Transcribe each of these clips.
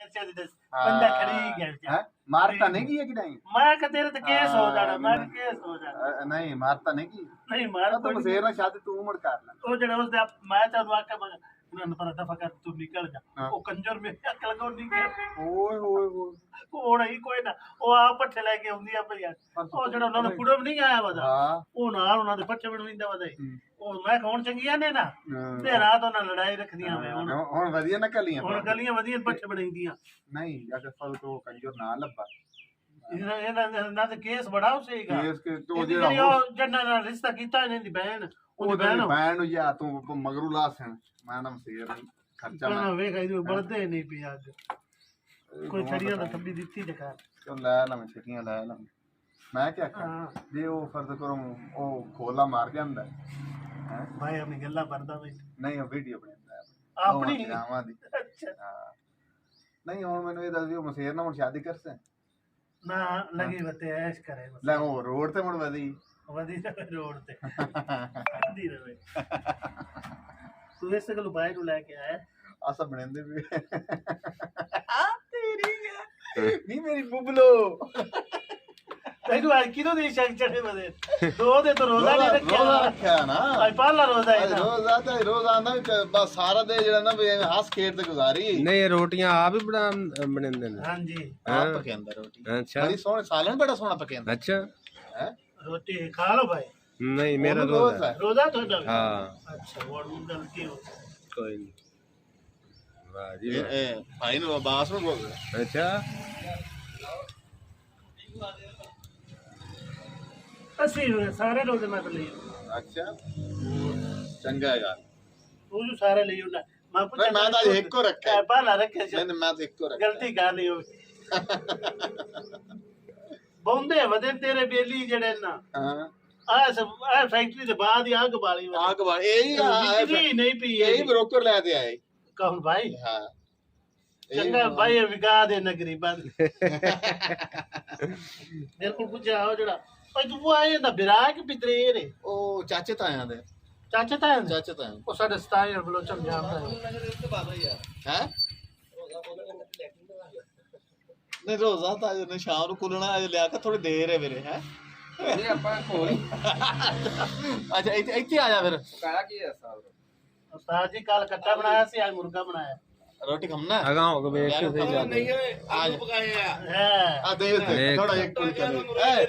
शादी दस बंदा खड़ी गया है मारता नहीं की है कि नहीं मैं का तेरे तो केस हो जाना मैं केस हो जाना नहीं मारता नहीं की नहीं मार तो मसेर ना शादी तू उमड़ कर ले ਉਹ ਜਿਹੜਾ ਉਸਦੇ ਮੈਂ ਤੁਹਾਨੂੰ ਆਖਿਆ ਮੈਂ ਉਹਨਾਂ ਨੂੰ ਪਤਾ ਦਫਾ ਕਰ ਤੂੰ ਨਿਕਲ ਜਾ ਉਹ ਕੰਜਰ ਮੇਰੇ ਅਕਲ ਕੋ ਨਿਕਲ ਓਏ ਹੋਏ ਹੋਏ ਉਹ ਨਹੀਂ ਕੋਈ ਨਾ ਉਹ ਆ ਪੱਠੇ ਲੈ ਕੇ ਆਉਂਦੀ ਆ ਭਈ ਉਹ ਜਿਹੜਾ ਉਹਨਾਂ ਦਾ ਕੁੜਮ ਨਹੀਂ ਆਇਆ ਵਦਾ ਉਹ ਨਾਲ ਉਹਨਾਂ ਦੇ ਪੱਠੇ ਬਣਵਿੰਦਾ ਵਦਾ ਉਹ ਮੈਂ ਕੌਣ ਚੰਗੀਆਂ ਨੇ ਨਾ ਤੇ ਰਾਤ ਉਹਨਾਂ ਲੜਾਈ ਰੱਖਦੀਆਂ ਵੇ ਹੁਣ ਵਧੀਆ ਨਾ ਕਲੀਆਂ ਹੁਣ ਗਲੀਆਂ ਵਧੀਆ ਪੱਠੇ ਬਣਾਈਆਂ ਨਹੀਂ ਅਗਰ ਫਲ ਤੋਂ ਕੰਜਰ ਨਾ ਲੱਭਾ ਇਹਨਾਂ ਦਾ ਕੇਸ ਬੜਾ ਉਸੇਗਾ ਕੇਸ ਕੇ ਤੋਂ ਜਿਹੜਾ ਜੰਨਾ ਨਾਲ ਰਿਸ਼ਤਾ ਕੀਤਾ ਇਹਨਾਂ ਦੀ ਭੈਣ ਉਹਦੀ ਭੈਣ ਨੂੰ ਜਾਂ ਤੂੰ ਮਗਰੂ ਲਾਸਣ ਮੈਂ ਨਾ ਮਸੇਰ ਖਰਚਾ ਮੈਂ ਵੇਖ ਇਹ ਬਲਦੇ ਨਹੀਂ ਪਿਆ ਅੱਜ ਕੋਈ ਛੜੀਆਂ ਦਾ ਥੱਬੀ ਦਿੱਤੀ ਜਕਾ ਕਿਉਂ ਲੈ ਲਾ ਮੈਂ ਛਟੀਆਂ ਲੈ ਲਾ ਮੈਂ ਕੀ ਆਖਾਂ ਜੇ ਉਹ ਫਰਜ਼ ਕਰੋ ਉਹ ਖੋਲਾ ਮਾਰ ਜਾਂਦਾ ਹੈ ਭਾਈ ਆਪਣੀ ਗੱਲਾਂ ਕਰਦਾ ਵੇ ਨਹੀਂ ਉਹ ਵੀਡੀਓ ਬਣਾਉਂਦਾ ਆਪਣੀ ਆਵਾਂ ਦੀ ਅੱਛਾ ਨਹੀਂ ਹੁਣ ਮੈਨੂੰ ਇਹ ਦੱਸ ਦਿਓ ਮਸੇਰ ਨਾਲ ਹੁਣ ਸ਼ਾਦੀ ਕਰਸੇ ਨਾ ਲਗੀ ਬਤੇ ਐਸ਼ ਕਰੇ ਲੈ ਉਹ ਰੋਡ ਤੇ ਮੁੜ ਵਧੀ ਰੋਡ ਤੇ ਦੀ ਰਵੇ ਤੂੰ ਇਸ ਕੋਲ ਬਾਈ ਨੂੰ ਲੈ ਕੇ ਆਇਆ ਆਸਾ ਬਣਾਉਂਦੇ ਵੀ ਤੇਰੀ ਨਹੀਂ ਮੇਰੀ ਬੁਬਲੋ ਤੈਨੂੰ ਅੱਜ ਕਿਦੋਂ ਦੀ ਸ਼ੱਕ ਚੜੇ ਬਦੇ ਦੋ ਦੇ ਤਾਂ ਰੋਜ਼ਾ ਨਹੀਂ ਰੱਖਿਆ ਨਾ ਅੱਜ ਪਹਿਲਾ ਰੋਜ਼ਾ ਹੈ ਰੋਜ਼ਾ ਆਂਦਾ ਬਸ ਸਾਰਾ ਦੇ ਜਿਹੜਾ ਨਾ ਹੱਸ ਖੇਡ ਤੇ ਗੁਜ਼ਾਰੀ ਨਹੀਂ ਰੋਟੀਆਂ ਆਪ ਹੀ ਬਣਾਉਂਦੇ ਨੇ ਹਾਂਜੀ ਆਪ ਪਕਾਉਂਦਾ ਰੋਟੀ ਅੱਛਾ ਬੜੀ ਸੋਹਣੀ ਸਾਲਨ ਬੜਾ ਸੋਹਣਾ ਪਕਾਉਂਦਾ ਅੱਛਾ ਹੈ ਰੋਟੀ ਖਾ ਲੋ ਭਾਈ ਨਹੀਂ ਮੇਰਾ ਰੋਜ਼ਾ ਰੋਜ਼ਾ ਤੁਹਾਡਾ ਹਾਂ ਅੱਛਾ ਹੋਰ ਗਲਤੀ ਹੋ ਕੋਈ ਨਹੀਂ ਵਾਹ ਜੀ ਇਹ ਭਾਈ ਨੂੰ ਬਾਸ ਨੂੰ ਬੋਲ ਅੱਛਾ ਅਸੀਂ ਸਾਰੇ ਰੋਜ਼ੇ ਮੈਂ ਲਈ ਅੱਛਾ ਚੰਗਾ ਹੈਗਾ ਤੂੰ ਜੋ ਸਾਰੇ ਲਈ ਉਹਨਾਂ ਮੈਂ ਪੁੱਛਿਆ ਮੈਂ ਤਾਂ ਇੱਕ ਕੋ ਰੱਖਿਆ ਪਹਿਲਾ ਰੱਖਿਆ ਸੀ ਨਹੀਂ ਮੈਂ ਤਾਂ ਇੱਕ ਕੋ ਰੱਖਿਆ ਗਲਤੀ ਕਰ ਲਈ ਹੋ ਬੰਦੇ ਵਦੇ ਤੇਰੇ ਬੇਲੀ ਜਿਹੜੇ ਨਾ ਹਾਂ ਆ ਫੈਕਟਰੀ ਦੇ ਬਾਅਦ ਹੀ ਅੱਗ ਬਾਲੀ ਅੱਗ ਬਾਲ ਇਹ ਨਹੀਂ ਪੀ ਇਹ ਬ੍ਰੋਕਰ ਲੈ ਤੇ ਆਏ ਕੌਣ ਭਾਈ ਹਾਂ ਚੰਗਾ ਭਾਈ ਵਿਗਾ ਦੇ ਨਗਰੀ ਬੰਦ ਮੇਰੇ ਕੋਲ ਪੁੱਛਿਆ ਉਹ ਜਿਹੜਾ ਭਾਈ ਤੂੰ ਆਏ ਦਾ ਬਿਰਾਕ ਪਿਤਰੇ ਰੇ ਉਹ ਚਾਚੇ ਤਾਇਆਂ ਦੇ ਚਾਚਾ ਤਾਇਆ ਚਾਚੇ ਤਾਇਆਂ ਉਹ ਸਾਡੇ ਸਤਾਈ ਬਲੋ ਚਮ ਜਾਂਦਾ ਹੈ ਨਹੀਂ ਰੋਜ਼ਾ ਤਾਂ ਅੱਜ ਸ਼ਾਮ ਨੂੰ ਕੁਲਣਾ ਅੱਜ ਲਿਆ ਕੇ ਥੋੜੀ ਦੇਰ ਹੈ ਵੀਰੇ ਹੈ ਇਹ ਆਪਾਂ ਕੋਲ ਅੱਛਾ ਇੱਥੇ ਆ ਜਾ ਫਿਰ ਕਾਇਆ ਕੀ ਹੈ ਸਾਹਿਬ ਉਸਤਾਦ ਜੀ ਕੱਲ ਕੱਟਾ ਬਣਾਇਆ ਸੀ ਅੱਜ ਮੁਰਗਾ ਬਣਾਇਆ रोटी खाना अगा हो गए बेच से ज्यादा आज है आ दे थोड़ा एक फुलका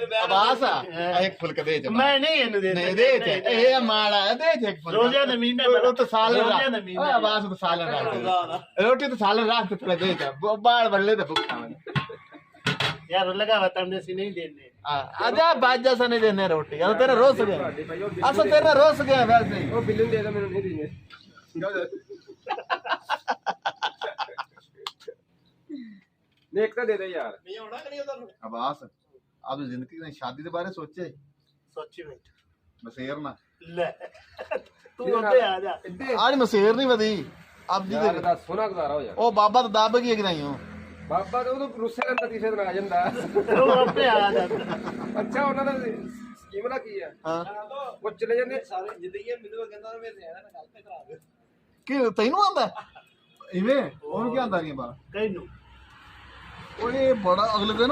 दे आवाज आ एक फुलका दे मैं नहीं इन्हें दे नहीं दे ए माड़ा दे एक फुलका रोजा न महीने वो तो सालन रख आवाज तो सालन रख रोटी तो सालन रख तो दे दे बाल बल्ले तो भूखा यार लगा हुआ तुमने सी नहीं देने आजा बाजा सा नहीं देने रोटी अब तेरा रोज गया असल तेरा रोज गया वैसे वो बिल्ली दे दे मैंने नहीं दी एक तो दे दे यार नहीं होना कि नहीं उधर आवाज अब जिंदगी में शादी के बारे सोचे सोची बैठ मसेर ना ले तू उधर आ जा आज मसेर नहीं वधी अब जी यार दा सोना गुजारा हो यार ओ बाबा तो दाब की नहीं हो ਬਾਬਾ ਤਾਂ ਉਹ ਰੁੱਸੇ ਦਾ ਨਤੀਜੇ ਨਾਲ ਆ ਜਾਂਦਾ ਉਹ ਆਪੇ ਆ ਜਾਂਦਾ ਅੱਛਾ ਉਹਨਾਂ ਦਾ ਸਕੀਮ ਨਾ ਕੀ ਹੈ ਹਾਂ ਉਹ ਚਲੇ ਜਾਂਦੇ ਸਾਰੇ ਜ਼ਿੰਦਗੀ ਮੈਨੂੰ ਕਹਿੰਦਾ ਮੇਰੇ ਨਿਆਣਾ ਨਾਲ ਗੱਲ ਤੇ ਕਰਾ ਦੇ ਕਿ ਤੈਨੂੰ ਆਂਦਾ ਇਵੇਂ ਉਹਨੂੰ ਕੀ ਆਂਦਾ ਨਹੀਂ ਬਾ ਕਈ ਨੂੰ ਉਹ ਇਹ ਬੜਾ ਅਗਲੇ ਦਿਨ